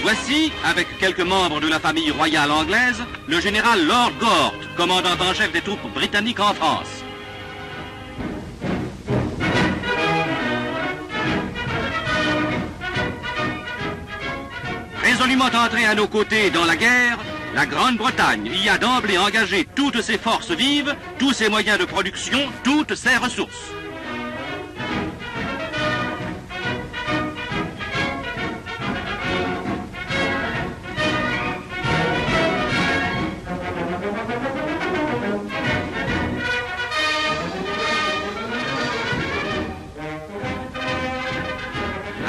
Voici, avec quelques membres de la famille royale anglaise, le général Lord Gort, commandant en chef des troupes britanniques en France. Résolument entré à nos côtés dans la guerre, la Grande-Bretagne y a d'emblée engagé toutes ses forces vives, tous ses moyens de production, toutes ses ressources.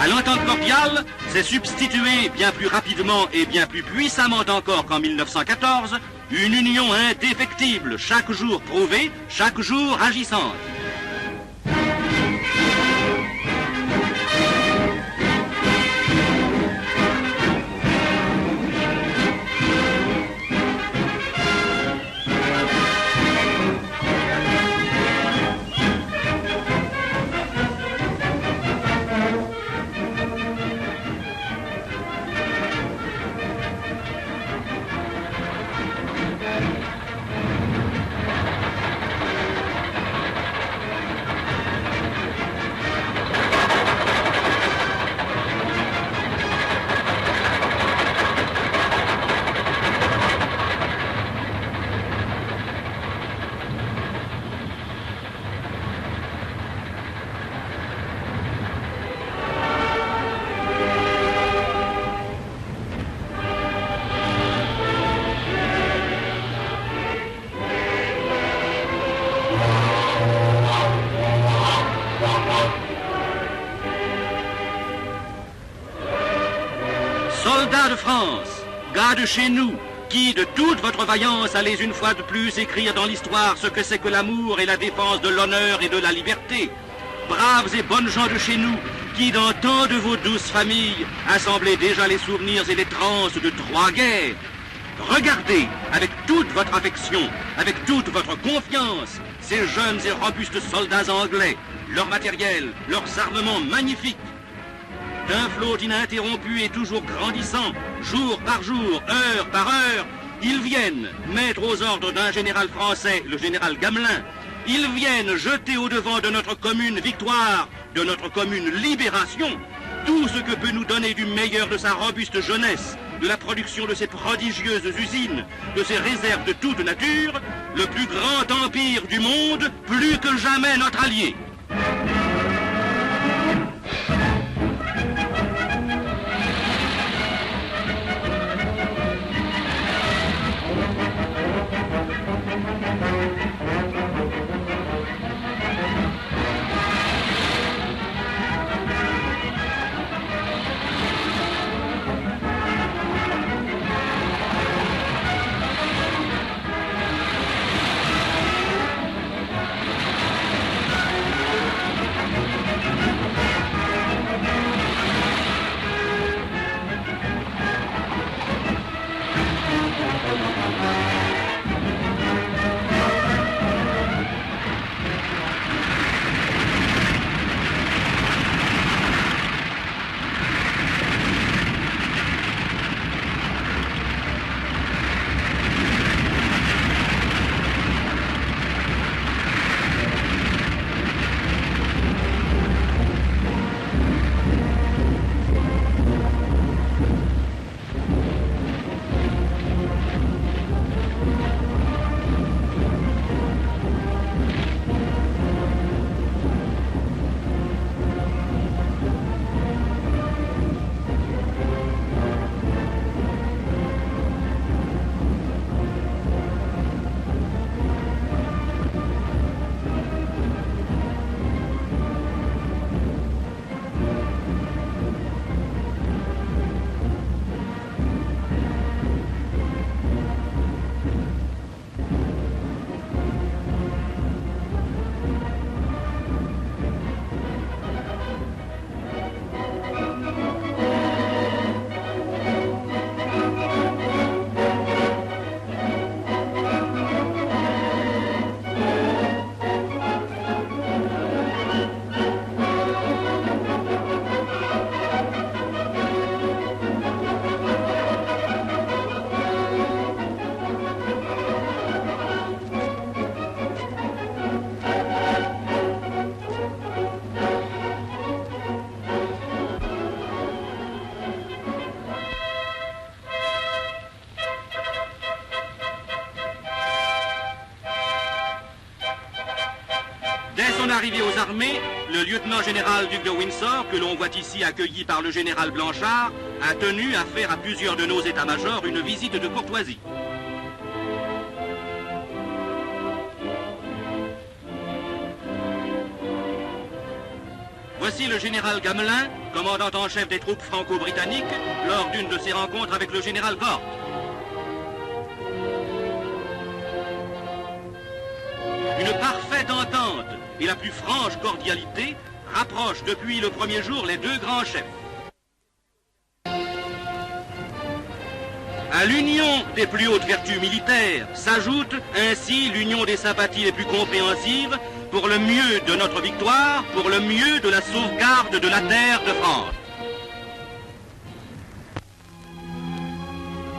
À l'entente cordiale, s'est substituée bien plus rapidement et bien plus puissamment encore qu'en 1914, une union indéfectible, chaque jour prouvée, chaque jour agissante. Soldats de France, gars de chez nous, qui de toute votre vaillance allez une fois de plus écrire dans l'histoire ce que c'est que l'amour et la défense de l'honneur et de la liberté. Braves et bonnes gens de chez nous, qui dans tant de vos douces familles assemblez déjà les souvenirs et les transes de 3 guerres. Regardez avec toute votre affection, avec toute votre confiance, ces jeunes et robustes soldats anglais, leur matériel, leurs armements magnifiques. D'un flot ininterrompu et toujours grandissant, jour par jour, heure par heure, ils viennent mettre aux ordres d'un général français, le général Gamelin, ils viennent jeter au-devant de notre commune victoire, de notre commune libération, tout ce que peut nous donner du meilleur de sa robuste jeunesse, de la production de ses prodigieuses usines, de ses réserves de toute nature, le plus grand empire du monde, plus que jamais notre allié. son arrivée aux armées, le lieutenant-général duc de Windsor, que l'on voit ici accueilli par le général Blanchard, a tenu à faire à plusieurs de nos états-majors une visite de courtoisie. Voici le général Gamelin, commandant en chef des troupes franco-britanniques, lors d'une de ses rencontres avec le général Gort. Une parfaite entente et la plus franche cordialité rapprochent depuis le premier jour les deux grands chefs. À l'union des plus hautes vertus militaires s'ajoute ainsi l'union des sympathies les plus compréhensives pour le mieux de notre victoire, pour le mieux de la sauvegarde de la terre de France.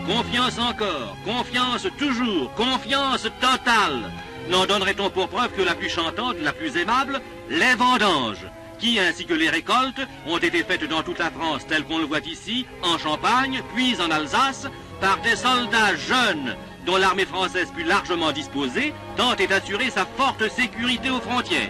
Confiance encore, confiance toujours, confiance totale. N'en donnerait-on pour preuve que la plus chantante, la plus aimable, les vendanges, qui, ainsi que les récoltes, ont été faites dans toute la France, telles qu'on le voit ici, en Champagne, puis en Alsace, par des soldats jeunes, dont l'armée française put largement disposer, tant est assurée sa forte sécurité aux frontières.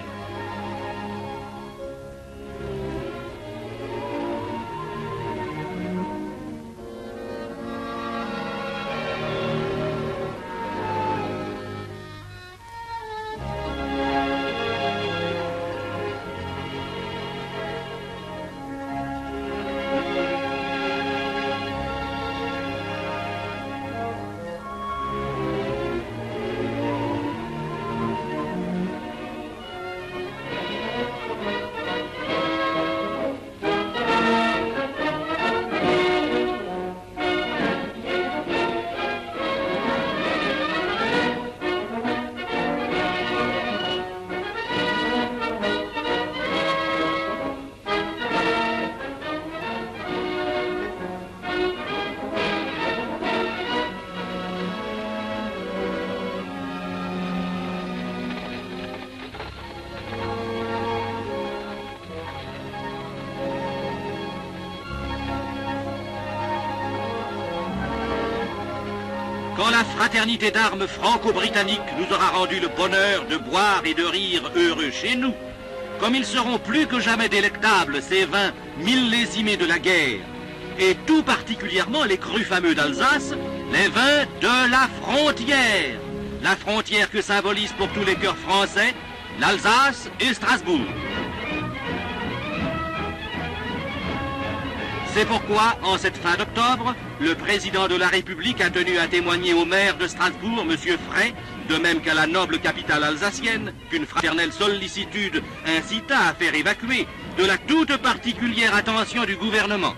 Quand la fraternité d'armes franco-britannique nous aura rendu le bonheur de boire et de rire heureux chez nous, comme ils seront plus que jamais délectables ces vins millésimés de la guerre, et tout particulièrement les crus fameux d'Alsace, les vins de la frontière que symbolise pour tous les cœurs français l'Alsace et Strasbourg. C'est pourquoi, en cette fin d'octobre, le président de la République a tenu à témoigner au maire de Strasbourg, M. Frey, de même qu'à la noble capitale alsacienne, qu'une fraternelle sollicitude incita à faire évacuer, de la toute particulière attention du gouvernement.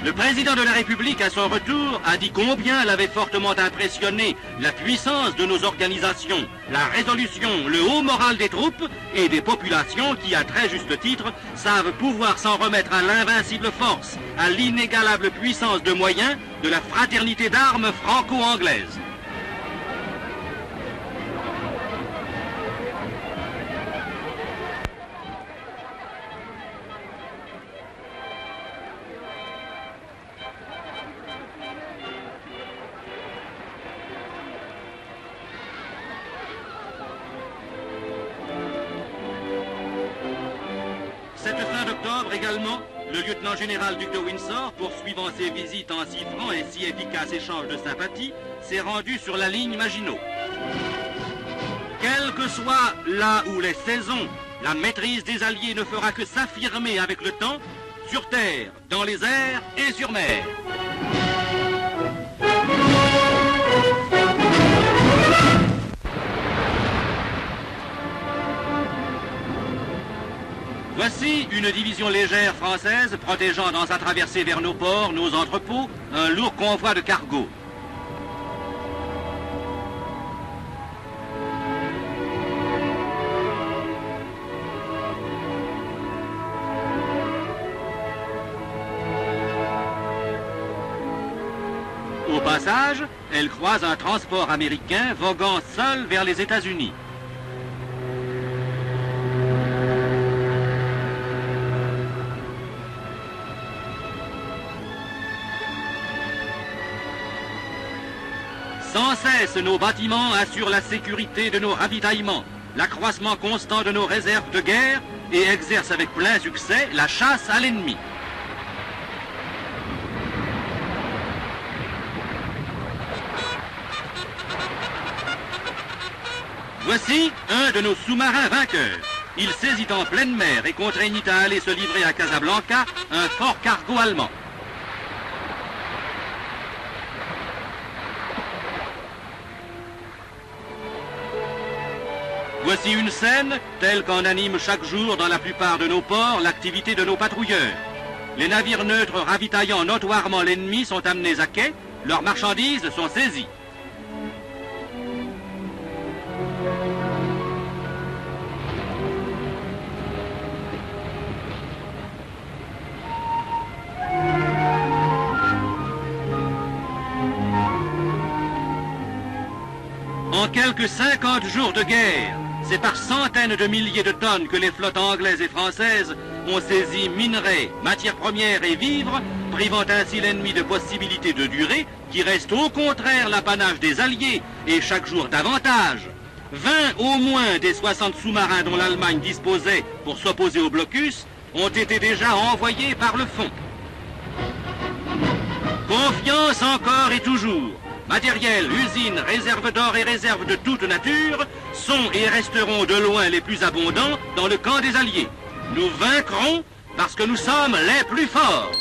Le président de la République, à son retour, a dit combien l'avait fortement impressionné la puissance de nos organisations, la résolution, le haut moral des troupes et des populations qui, à très juste titre, savent pouvoir s'en remettre à l'invincible force, à l'inégalable puissance de moyens de la fraternité d'armes franco-anglaise. Cette fin d'octobre également, le lieutenant-général duc de Windsor, poursuivant ses visites en si franc et si efficace échange de sympathie, s'est rendu sur la ligne Maginot. Quel que soit là où les saisons, la maîtrise des Alliés ne fera que s'affirmer avec le temps, sur terre, dans les airs et sur mer. Voici une division légère française protégeant dans sa traversée vers nos ports, nos entrepôts, un lourd convoi de cargo. Au passage, elle croise un transport américain voguant seul vers les États-Unis. Sans cesse, nos bâtiments assurent la sécurité de nos ravitaillements, l'accroissement constant de nos réserves de guerre et exercent avec plein succès la chasse à l'ennemi. Voici un de nos sous-marins vainqueurs. Il saisit en pleine mer et contraignit à aller se livrer à Casablanca un fort cargo allemand. Voici une scène telle qu'en anime chaque jour dans la plupart de nos ports l'activité de nos patrouilleurs. Les navires neutres ravitaillant notoirement l'ennemi sont amenés à quai, leurs marchandises sont saisies. En quelques 50 jours de guerre, c'est par centaines de milliers de tonnes que les flottes anglaises et françaises ont saisi minerais, matières premières et vivres, privant ainsi l'ennemi de possibilités de durée qui reste au contraire l'apanage des Alliés et chaque jour davantage. 20 au moins des 60 sous-marins dont l'Allemagne disposait pour s'opposer au blocus ont été déjà envoyés par le fond. Confiance encore et toujours. Matériel, usines, réserves d'or et réserves de toute nature sont et resteront de loin les plus abondants dans le camp des Alliés. Nous vaincrons parce que nous sommes les plus forts.